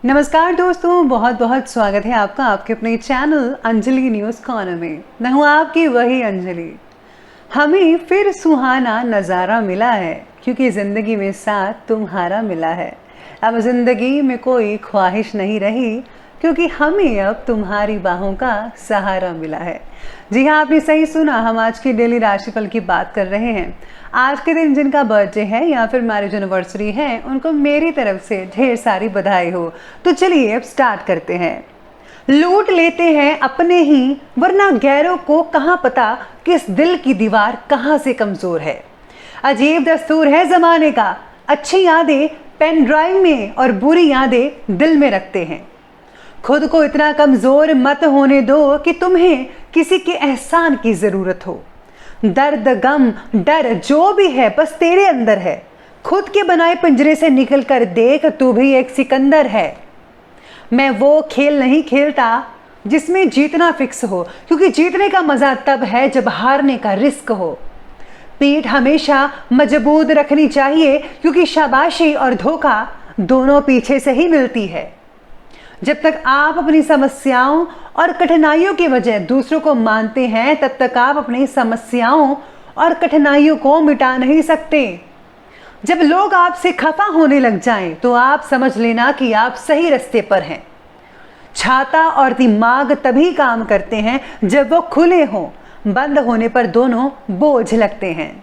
नमस्कार दोस्तों, बहुत बहुत स्वागत है आपका आपके अपने चैनल अंजलि न्यूज़ कॉर्नर में। मैं हूँ आपकी वही अंजलि। हमें फिर सुहाना नज़ारा मिला है क्योंकि ज़िंदगी में साथ तुम्हारा मिला है। अब ज़िंदगी में कोई ख्वाहिश नहीं रही क्योंकि हमें अब तुम्हारी बाहों का सहारा मिला है। जी हाँ, आपने सही सुना। हम आज की डेली राशिफल की बात कर रहे हैं। आज के दिन जिनका बर्थडे है या फिर मैरिज एनिवर्सरी है, उनको मेरी तरफ से ढेर सारी बधाई हो। तो चलिए अब स्टार्ट करते हैं। लूट लेते हैं अपने ही, वरना गैरों को कहाँ पता किस दिल की दीवार कहाँ से कमजोर है। अजीब दस्तूर है जमाने का, अच्छी यादें पेन ड्राइव में और बुरी यादें दिल में रखते हैं। खुद को इतना कमजोर मत होने दो कि तुम्हें किसी के एहसान की जरूरत हो। दर्द गम डर जो भी है बस तेरे अंदर है। खुद के बनाए पिंजरे से निकल कर देख, तू भी एक सिकंदर है। मैं वो खेल नहीं खेलता जिसमें जीतना फिक्स हो, क्योंकि जीतने का मजा तब है जब हारने का रिस्क हो। पीठ हमेशा मजबूत रखनी चाहिए क्योंकि शाबाशी और धोखा दोनों पीछे से ही मिलती है। जब तक आप अपनी समस्याओं और कठिनाइयों की वजह दूसरों को मानते हैं, तब तक आप अपनी समस्याओं और कठिनाइयों को मिटा नहीं सकते। जब लोग आपसे खफा होने लग जाएं, तो आप समझ लेना कि आप सही रास्ते पर हैं। छाता और दिमाग तभी काम करते हैं जब वो खुले हों, बंद होने पर दोनों बोझ लगते हैं।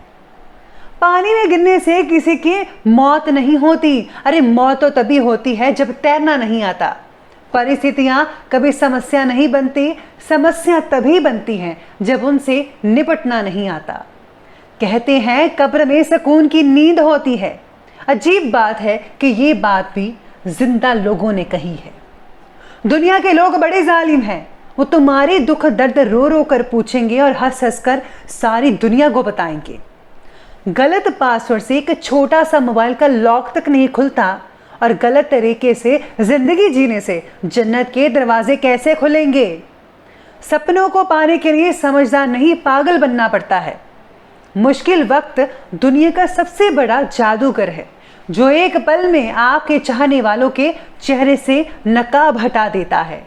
पानी में गिरने से किसी की मौत नहीं होती। अरे मौत तो तभी होती है जब तैरना नहीं आता। परिस्थितियां कभी समस्या नहीं बनती, समस्या तभी बनती हैं जब उनसे निपटना नहीं आता। कहते हैं कब्र में सुकून की नींद होती है। अजीब बात है कि ये बात भी जिंदा लोगों ने कही है। दुनिया के लोग बड़े जालिम हैं। वो तुम्हारे दुख दर्द रो रो कर पूछेंगे और हंस हंस कर सारी दुनिया को बताएंगे। गलत पासवर्ड से एक छोटा सा मोबाइल का लॉक तक नहीं खुलता, और गलत तरीके से जिंदगी जीने से जन्नत के दरवाजे कैसे खुलेंगे। सपनों को पाने के लिए समझदार नहीं, पागल बनना पड़ता है। मुश्किल वक्त दुनिया का सबसे बड़ा जादूगर है, जो एक पल में आपके चाहने वालों के चेहरे से नकाब हटा देता है।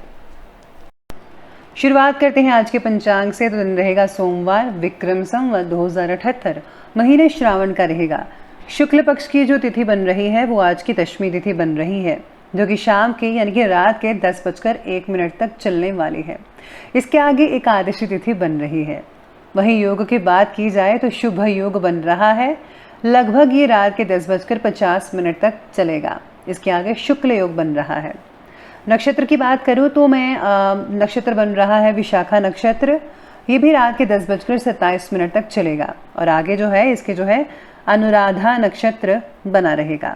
शुरुआत करते हैं आज के पंचांग से। तो दिन रहेगा सोमवार, विक्रम संवत 2078, महीने श्रावण का रहेगा। शुक्ल पक्ष की जो तिथि बन रही है वो आज की दशमी तिथि बन रही है, जो कि शाम के यानी कि रात के 10:01 तक चलने वाली है। इसके आगे एकादशी तिथि बन रही है। वहीं योग की बात की जाए तो शुभ योग बन रहा है, लगभग ये रात के 10:50 तक चलेगा। इसके आगे शुक्ल योग बन रहा है। नक्षत्र की बात करूँ तो मैं नक्षत्र बन रहा है विशाखा नक्षत्र। ये भी रात के 10:27 तक चलेगा, और आगे जो है इसके जो है अनुराधा नक्षत्र बना रहेगा।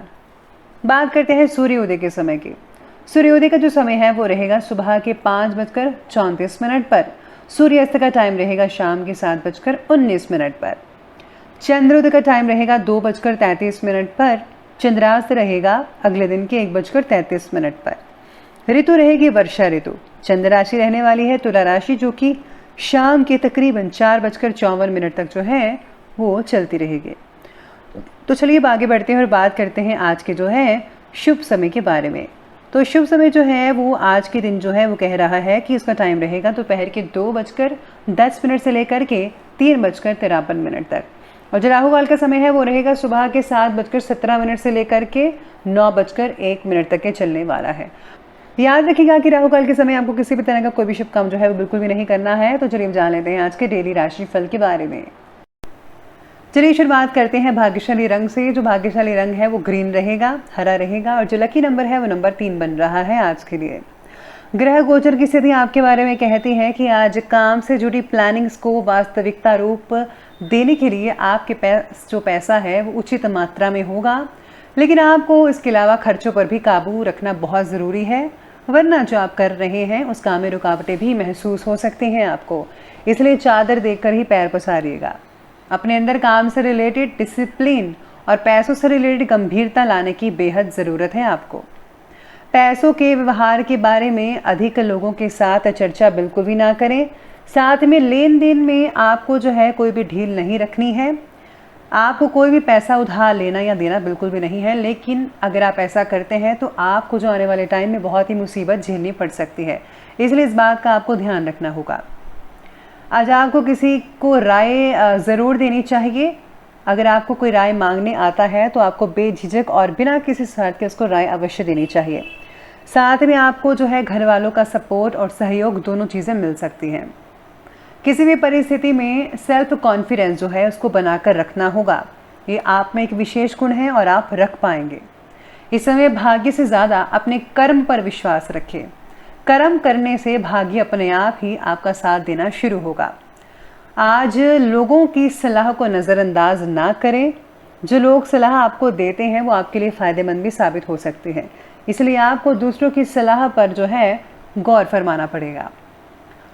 बात करते हैं सूर्योदय के समय की। सूर्योदय का जो समय है वो रहेगा सुबह के 5:34 पर। सूर्यास्त का टाइम रहेगा शाम के 7:19 पर। चंद्रोदय का टाइम रहेगा 2:33 पर। चंद्रास्त रहेगा अगले दिन के 1:33 पर। ऋतु रहेगी वर्षा ऋतु। चंद्र राशि रहने वाली है तुला राशि, जो कि शाम के तकरीबन 4:54 तक जो है वो चलती रहेगी। तो चलिए अब आगे बढ़ते हैं और बात करते हैं आज के जो है शुभ समय के बारे में। तो शुभ समय जो है वो आज के दिन जो है वो कह रहा है कि उसका टाइम रहेगा दोपहर के 2:10 से लेकर के 3:53 तक। और जो राहु काल का समय है वो रहेगा सुबह के 7:17 से लेकर के 9:01 तक के चलने वाला है। याद रखिएगा कि राहु काल के समय आपको किसी भी तरह का कोई भी शुभ काम जो है वो बिल्कुल भी नहीं करना है। तो चलिए जान लेते हैं आज के डेली राशिफल के बारे में। चलिए शुरुआत करते हैं भाग्यशाली रंग से। जो भाग्यशाली रंग है वो ग्रीन रहेगा, हरा रहेगा, और जो लकी नंबर है वो नंबर 3 बन रहा है आज के लिए। ग्रह गोचर की स्थिति आपके बारे में कहती है कि आज काम से जुड़ी प्लानिंग्स को वास्तविकता रूप देने के लिए आपके पास जो पैसा है वो उचित मात्रा में होगा, लेकिन आपको इसके अलावा खर्चों पर भी काबू रखना बहुत ज़रूरी है, वरना जो आप कर रहे हैं उस काम में रुकावटें भी महसूस हो सकती हैं आपको। इसलिए चादर देखकर ही पैर पसारिएगा। अपने अंदर काम से रिलेटेड डिसिप्लिन और पैसों से रिलेटेड गंभीरता लाने की बेहद ज़रूरत है आपको। पैसों के व्यवहार के बारे में अधिक लोगों के साथ चर्चा बिल्कुल भी ना करें। साथ में लेन देन में आपको जो है कोई भी ढील नहीं रखनी है। आपको कोई भी पैसा उधार लेना या देना बिल्कुल भी नहीं है, लेकिन अगर आप ऐसा करते हैं तो आपको जो आने वाले टाइम में बहुत ही मुसीबत झेलनी पड़ सकती है, इसलिए इस बात का आपको ध्यान रखना होगा। आज आपको किसी को राय ज़रूर देनी चाहिए। अगर आपको कोई राय मांगने आता है तो आपको बेझिझक और बिना किसी शर्त के उसको राय अवश्य देनी चाहिए। साथ में आपको जो है घर वालों का सपोर्ट और सहयोग दोनों चीज़ें मिल सकती हैं। किसी भी परिस्थिति में सेल्फ कॉन्फिडेंस जो है उसको बनाकर रखना होगा। ये आप में एक विशेष गुण है और आप रख पाएंगे। इस समय भाग्य से ज़्यादा अपने कर्म पर विश्वास रखें। कर्म करने से भाग्य अपने आप ही आपका साथ देना शुरू होगा। आज लोगों की सलाह को नज़रअंदाज ना करें। जो लोग सलाह आपको देते हैं वो आपके लिए फ़ायदेमंद भी साबित हो सकते हैं, इसलिए आपको दूसरों की सलाह पर जो है गौर फरमाना पड़ेगा।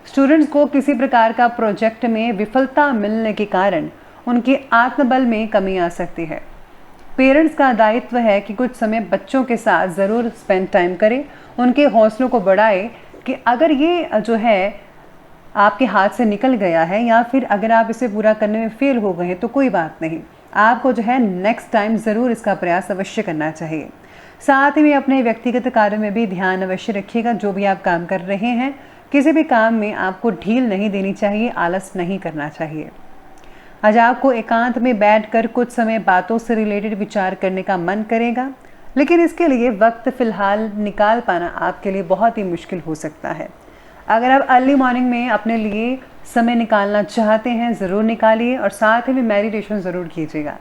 स्टूडेंट्स को किसी प्रकार का प्रोजेक्ट में विफलता मिलने के कारण उनके आत्मबल में कमी आ सकती है। पेरेंट्स का दायित्व है कि कुछ समय बच्चों के साथ ज़रूर स्पेंड टाइम करें, उनके हौसलों को बढ़ाएं कि अगर ये जो है आपके हाथ से निकल गया है या फिर अगर आप इसे पूरा करने में फेल हो गए हैं तो कोई बात नहीं, आपको जो है नेक्स्ट टाइम ज़रूर इसका प्रयास अवश्य करना चाहिए। साथ ही अपने व्यक्तिगत कार्य में भी ध्यान अवश्य रखिएगा। जो भी आप काम कर रहे हैं, किसी भी काम में आपको ढील नहीं देनी चाहिए, आलस नहीं करना चाहिए। आज आपको एकांत में बैठकर कुछ समय बातों से रिलेटेड विचार करने का मन करेगा, लेकिन इसके लिए वक्त फ़िलहाल निकाल पाना आपके लिए बहुत ही मुश्किल हो सकता है। अगर आप अर्ली मॉर्निंग में अपने लिए समय निकालना चाहते हैं, ज़रूर निकालिए और साथ ही में मेडिटेशन ज़रूर कीजिएगा।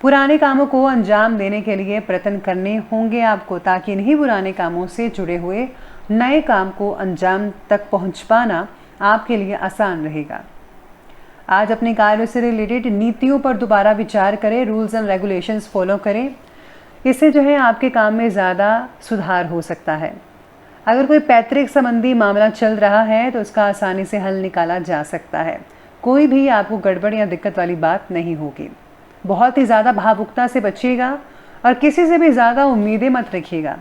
पुराने कामों को अंजाम देने के लिए प्रयत्न करने होंगे आपको, ताकि इन्हीं पुराने कामों से जुड़े हुए नए काम को अंजाम तक पहुंच पाना आपके लिए आसान रहेगा। आज अपने कार्यों से रिलेटेड नीतियों पर दोबारा विचार करें, रूल्स एंड रेगुलेशंस फॉलो करें। इससे जो है आपके काम में ज़्यादा सुधार हो सकता है। अगर कोई पैतृक संबंधी मामला चल रहा है तो उसका आसानी से हल निकाला जा सकता है। कोई भी आपको गड़बड़ या दिक्कत वाली बात नहीं होगी। बहुत ही ज़्यादा भावुकता से बचिएगा और किसी से भी ज़्यादा उम्मीदें मत रखिएगा।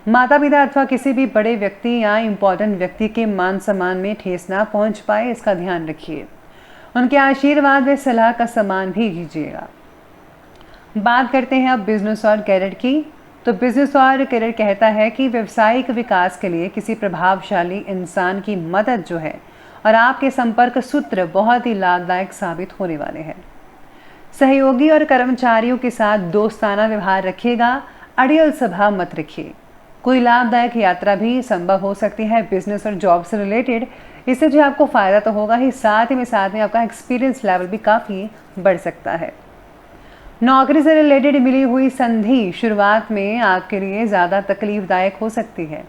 माता पिता अथवा किसी भी बड़े व्यक्ति या इम्पोर्टेंट व्यक्ति के मान सम्मान में ठेस ना पहुँच पाए, इसका ध्यान रखिए। उनके आशीर्वाद व सलाह का सम्मान भी कीजिएगा। बात करते हैं अब बिजनेस और कैरियर की। तो बिजनेस और करियर कहता है कि व्यवसायिक विकास के लिए किसी प्रभावशाली इंसान की मदद जो है और आपके संपर्क सूत्र बहुत ही लाभदायक साबित होने वाले हैं। सहयोगी और कर्मचारियों के साथ दोस्ताना व्यवहार रखिएगा, अड़ियल स्वभाव मत रखिए। कोई लाभदायक यात्रा भी संभव हो सकती है बिजनेस और जॉब से रिलेटेड। इससे जो आपको फ़ायदा तो होगा ही, साथ में आपका एक्सपीरियंस लेवल भी काफ़ी बढ़ सकता है। नौकरी से रिलेटेड मिली हुई संधि शुरुआत में आपके लिए ज़्यादा तकलीफदायक हो सकती है,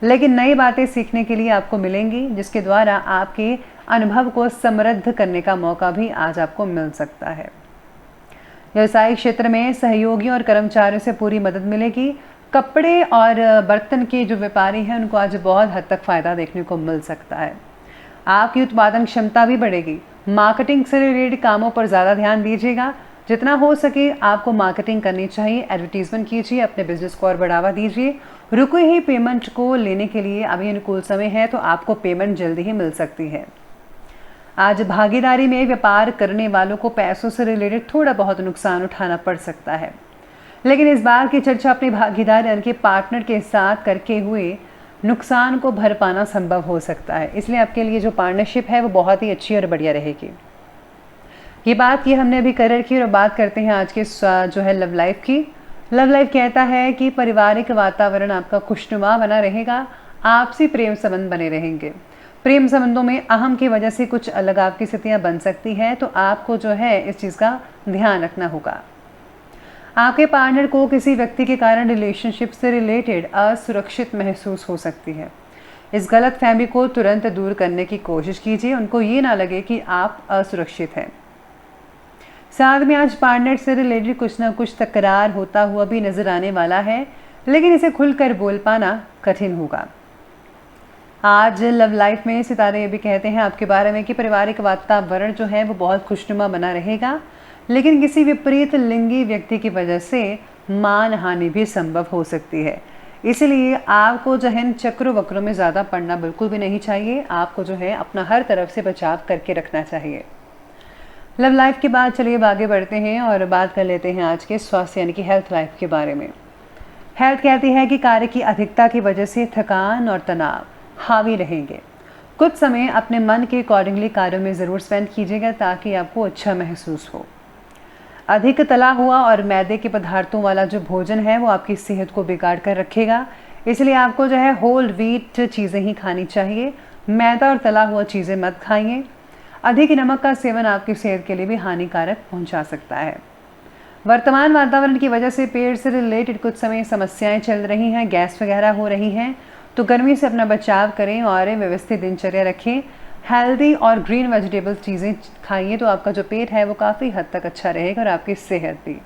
लेकिन नई बातें सीखने के लिए आपको मिलेंगी, जिसके द्वारा आपके अनुभव को समृद्ध करने का मौका भी आज आपको मिल सकता है। व्यवसायिक क्षेत्र में सहयोगियों और कर्मचारियों से पूरी मदद मिलेगी। कपड़े और बर्तन के जो व्यापारी हैं उनको आज बहुत हद तक फ़ायदा देखने को मिल सकता है। आपकी उत्पादन क्षमता भी बढ़ेगी। मार्केटिंग से रिलेटेड कामों पर ज़्यादा ध्यान दीजिएगा। जितना हो सके आपको मार्केटिंग करनी चाहिए, एडवर्टीजमेंट कीजिए, अपने बिजनेस को और बढ़ावा दीजिए। रुकी हुई पेमेंट को लेने के लिए अभी अनुकूल समय है, तो आपको पेमेंट जल्दी ही मिल सकती है। आज भागीदारी में व्यापार करने वालों को पैसों से रिलेटेड थोड़ा बहुत नुकसान उठाना पड़ सकता है, लेकिन इस बार की चर्चा अपने भागीदार यानी कि पार्टनर के साथ करके हुए नुकसान को भर पाना संभव हो सकता है। इसलिए आपके लिए जो पार्टनरशिप है वो बहुत ही अच्छी और बढ़िया रहेगी। ये बात की हमने अभी करियर की, और बात करते हैं आज के जो है लव लाइफ की। लव लाइफ कहता है कि पारिवारिक वातावरण आपका खुशनुमा बना रहेगा। आपसी प्रेम संबंध बने रहेंगे। प्रेम संबंधों में अहम की वजह से कुछ अलग आपकी स्थितियाँ बन सकती हैं, तो आपको जो है इस चीज़ का ध्यान रखना होगा। आपके पार्टनर को किसी व्यक्ति के कारण रिलेशनशिप से रिलेटेड असुरक्षित महसूस हो सकती है। इस गलत फहमी को तुरंत दूर करने की कोशिश कीजिए। उनको ये ना लगे कि आप असुरक्षित हैं। साथ में आज पार्टनर से रिलेटेड कुछ ना कुछ तकरार होता हुआ भी नजर आने वाला है, लेकिन इसे खुलकर बोल पाना कठिन होगा। आज लव लाइफ में सितारे ये भी कहते हैं आपके बारे में कि पारिवारिक वातावरण जो है वो बहुत खुशनुमा बना रहेगा, लेकिन किसी विपरीत लिंगी व्यक्ति की वजह से मान हानि भी संभव हो सकती है। इसलिए आपको जो है चक्रों वक्रों में ज़्यादा पड़ना बिल्कुल भी नहीं चाहिए। आपको जो है अपना हर तरफ से बचाव करके रखना चाहिए। लव लाइफ के बाद चलिए अब आगे बढ़ते हैं और बात कर लेते हैं आज के स्वास्थ्य यानी कि हेल्थ लाइफ के बारे में। हेल्थ कहती है कि कार्य की अधिकता की वजह से थकान और तनाव हावी रहेंगे। कुछ समय अपने मन के अकॉर्डिंगली कार्यों में ज़रूर स्पेंड कीजिएगा ताकि आपको अच्छा महसूस हो। अधिक तला हुआ और मैदे के पदार्थों वाला जो भोजन है वो आपकी सेहत को बिगाड़ कर रखेगा, इसलिए आपको जो है होल व्हीट चीज़ें ही खानी चाहिए। मैदा और तला हुआ चीज़ें मत खाइए। अधिक नमक का सेवन आपकी सेहत के लिए भी हानिकारक पहुंचा सकता है। वर्तमान वातावरण की वजह से पेट से रिलेटेड कुछ समय समस्याएं चल रही हैं, गैस वगैरह हो रही हैं, तो गर्मी से अपना बचाव करें और व्यवस्थित दिनचर्या रखें। हेल्दी और ग्रीन वेजिटेबल्स चीज़ें खाइए तो आपका जो पेट है वो काफ़ी हद तक अच्छा रहेगा और आपकी सेहत भी।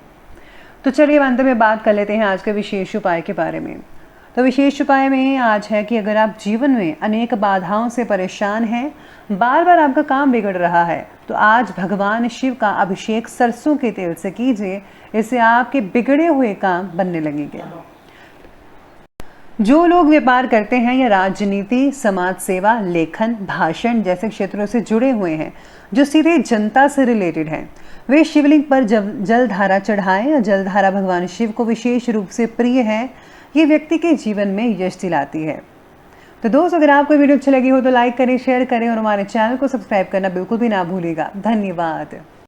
तो चलिए अंत में बात कर लेते हैं आज के विशेष उपाय के बारे में। तो विशेष उपाय में आज है कि अगर आप जीवन में अनेक बाधाओं से परेशान हैं, बार बार आपका काम बिगड़ रहा है, तो आज भगवान शिव का अभिषेक सरसों के तेल से कीजिए। इससे आपके बिगड़े हुए काम बनने लगेंगे। जो लोग व्यापार करते हैं या राजनीति, समाज सेवा, लेखन, भाषण जैसे क्षेत्रों से जुड़े हुए हैं, जो सीधे जनता से रिलेटेड हैं, वे शिवलिंग पर जल धारा चढ़ाएं। और जल धारा भगवान शिव को विशेष रूप से प्रिय है। ये व्यक्ति के जीवन में यश दिलाती है। तो दोस्तों, अगर आपको वीडियो अच्छी लगी हो तो लाइक करें, शेयर करें और हमारे चैनल को सब्सक्राइब करना बिल्कुल भी ना भूलिएगा। धन्यवाद।